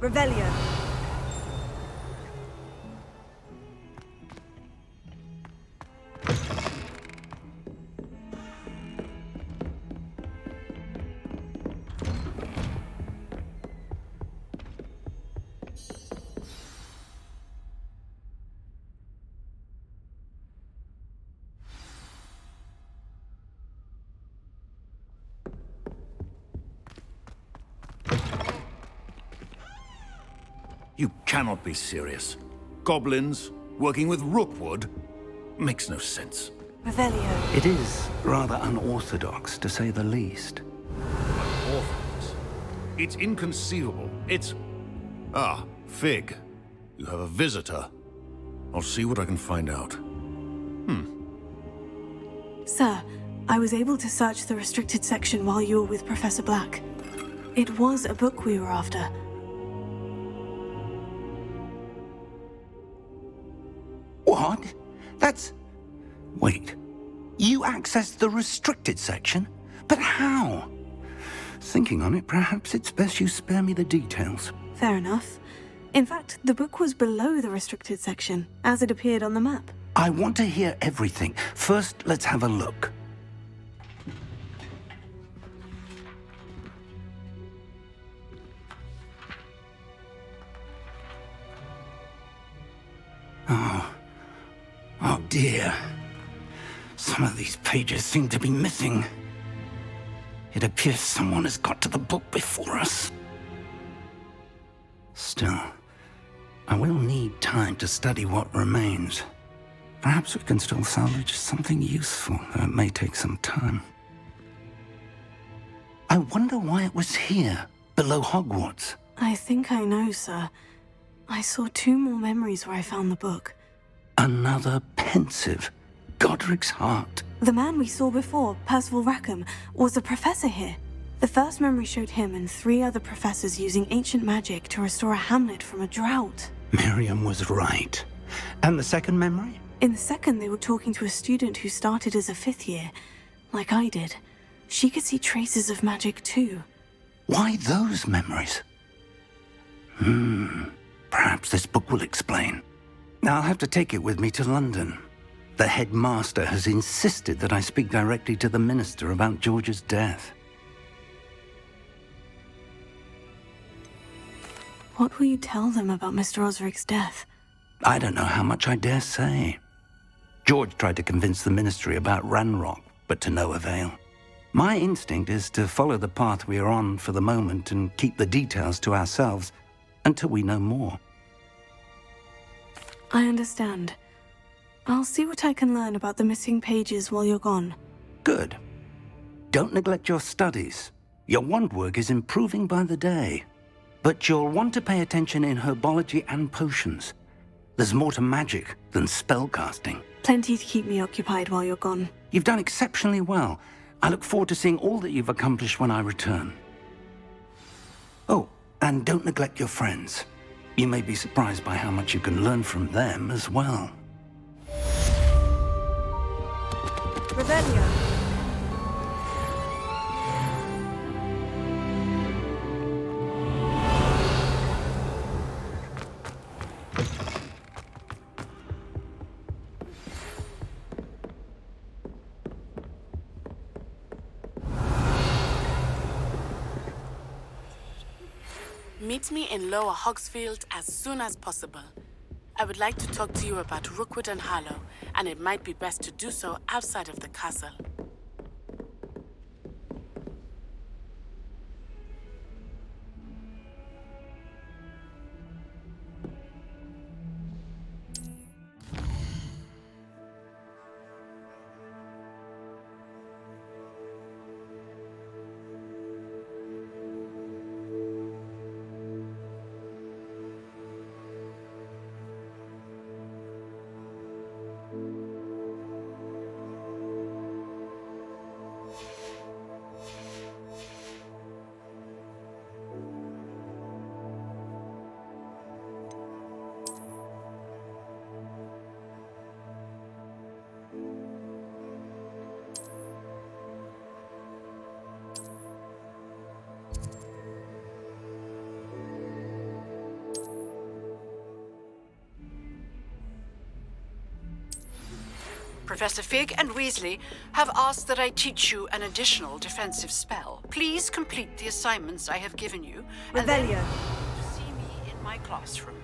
Revelio. You cannot be serious. Goblins, working with Rookwood? Makes no sense. Revelio. It is rather unorthodox, to say the least. Unorthodox? It's inconceivable. It's... Ah, Fig. You have a visitor. I'll see what I can find out. Sir, I was able to search the restricted section while you were with Professor Black. It was a book we were after. What? That's... Wait. You accessed the restricted section? But how? Thinking on it, perhaps it's best you spare me the details. Fair enough. In fact, the book was below the restricted section, as it appeared on the map. I want to hear everything. First, let's have a look. Oh dear. Some of these pages seem to be missing. It appears someone has got to the book before us. Still, I will need time to study what remains. Perhaps we can still salvage something useful, though it may take some time. I wonder why it was here, below Hogwarts. I think I know, sir. I saw 2 more memories where I found the book. Another pensive. Godric's heart. The man we saw before, Percival Rackham, was a professor here. The first memory showed him and 3 other professors using ancient magic to restore a hamlet from a drought. Miriam was right. And the second memory? In the second, they were talking to a student who started as a 5th year, like I did. She could see traces of magic too. Why those memories? Perhaps this book will explain. I'll have to take it with me to London. The headmaster has insisted that I speak directly to the minister about George's death. What will you tell them about Mr. Osric's death? I don't know how much I dare say. George tried to convince the ministry about Ranrock, but to no avail. My instinct is to follow the path we are on for the moment and keep the details to ourselves until we know more. I understand. I'll see what I can learn about the missing pages while you're gone. Good. Don't neglect your studies. Your wand work is improving by the day. But you'll want to pay attention in herbology and potions. There's more to magic than spellcasting. Plenty to keep me occupied while you're gone. You've done exceptionally well. I look forward to seeing all that you've accomplished when I return. Oh, and don't neglect your friends. You may be surprised by how much you can learn from them as well. Revelio. Meet me in Lower Hogsfield as soon as possible. I would like to talk to you about Rookwood and Harlow, and it might be best to do so outside of the castle. Professor Fig and Weasley have asked that I teach you an additional defensive spell. Please complete the assignments I have given you. And then Revelio. see me in my classroom.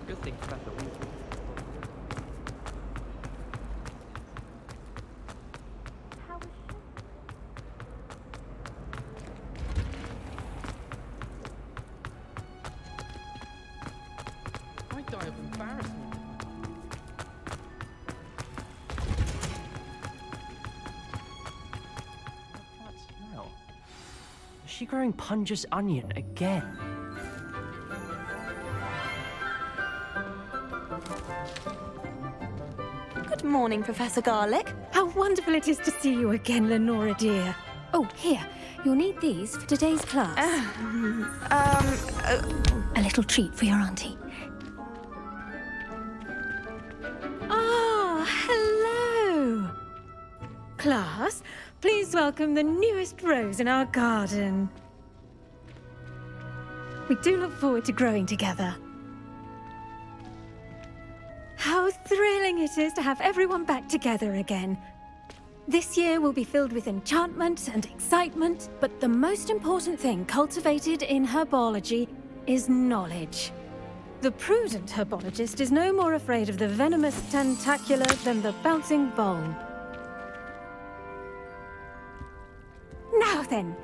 Good thing Professor Weasley. I die of embarrassment. What's that smell? Is she growing Punja's onion again? Good morning, Professor Garlick. How wonderful it is to see you again, Lenora dear. Oh, here, you'll need these for today's class. A little treat for your auntie. Ah, hello. Class, please welcome the newest rose in our garden. We do look forward to growing together. How thrilling it is to have everyone back together again. This year will be filled with enchantment and excitement, but the most important thing cultivated in herbology is knowledge. The prudent herbologist is no more afraid of the venomous tentacula than the bouncing bulb. Now then,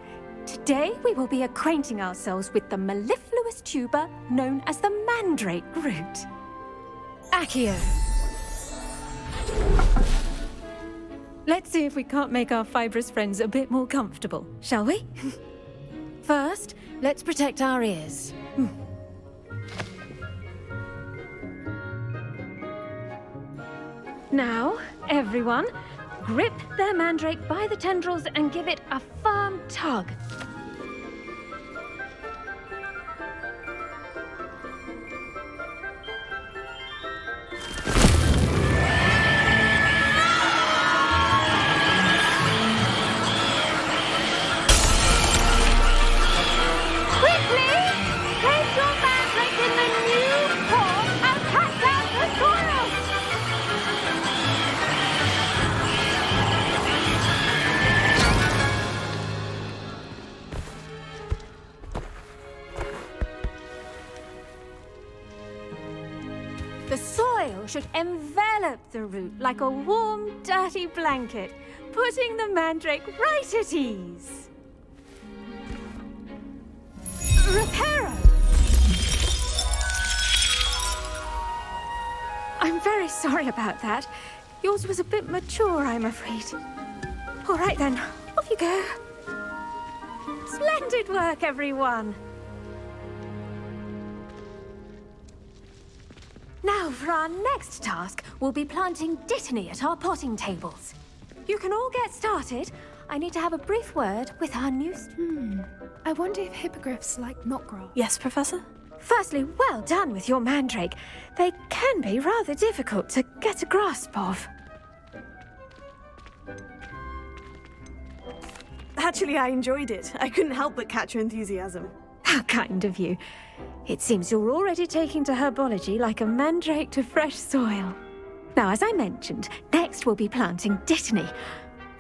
today we will be acquainting ourselves with the mellifluous tuber known as the mandrake root. Accio. Let's see if we can't make our fibrous friends a bit more comfortable, shall we? First, let's protect our ears. Now, everyone, grip their mandrake by the tendrils and give it a firm tug. The soil should envelop the root like a warm, dirty blanket, putting the mandrake right at ease. Reparo! I'm very sorry about that. Yours was a bit mature, I'm afraid. All right then, off you go. Splendid work, everyone. Now, for our next task, we'll be planting dittany at our potting tables. You can all get started. I need to have a brief word with our new I wonder if hippogriffs like knotgrass. Yes, Professor? Firstly, well done with your mandrake. They can be rather difficult to get a grasp of. Actually, I enjoyed it. I couldn't help but catch your enthusiasm. How kind of you. It seems you're already taking to herbology like a mandrake to fresh soil. Now, as I mentioned, next we'll be planting dittany.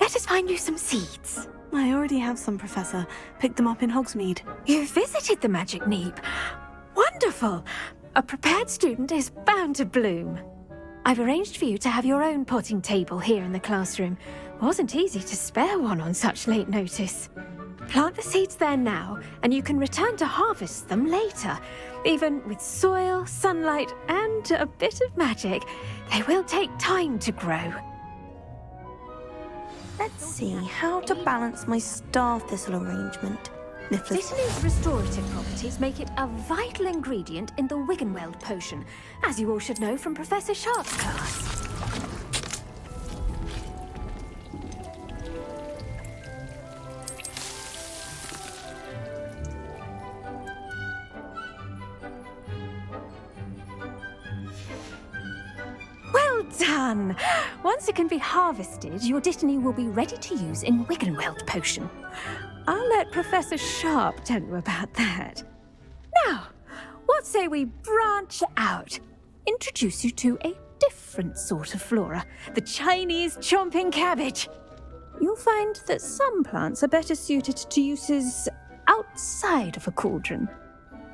Let us find you some seeds. I already have some, Professor. Picked them up in Hogsmeade. You visited the Magic Neep. Wonderful! A prepared student is bound to bloom. I've arranged for you to have your own potting table here in the classroom. Wasn't easy to spare one on such late notice. Plant the seeds there now, and you can return to harvest them later. Even with soil, sunlight, and a bit of magic, they will take time to grow. Let's see how to balance my star thistle arrangement. Dittany's restorative properties make it a vital ingredient in the Wiggenweld potion, as you all should know from Professor Sharp's class. Well done! Once it can be harvested, your Dittany will be ready to use in Wiggenweld potion. I'll let Professor Sharp tell you about that. Now, what say we branch out? Introduce you to a different sort of flora, the Chinese chomping cabbage. You'll find that some plants are better suited to uses outside of a cauldron.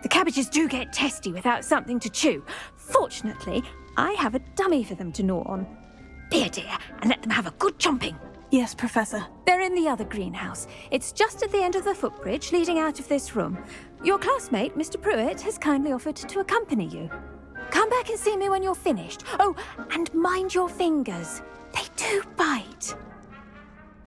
The cabbages do get testy without something to chew. Fortunately, I have a dummy for them to gnaw on. Be a dear and let them have a good chomping. Yes, Professor. They're in the other greenhouse. It's just at the end of the footbridge leading out of this room. Your classmate, Mr. Pruitt, has kindly offered to accompany you. Come back and see me when you're finished. Oh, and mind your fingers. They do bite.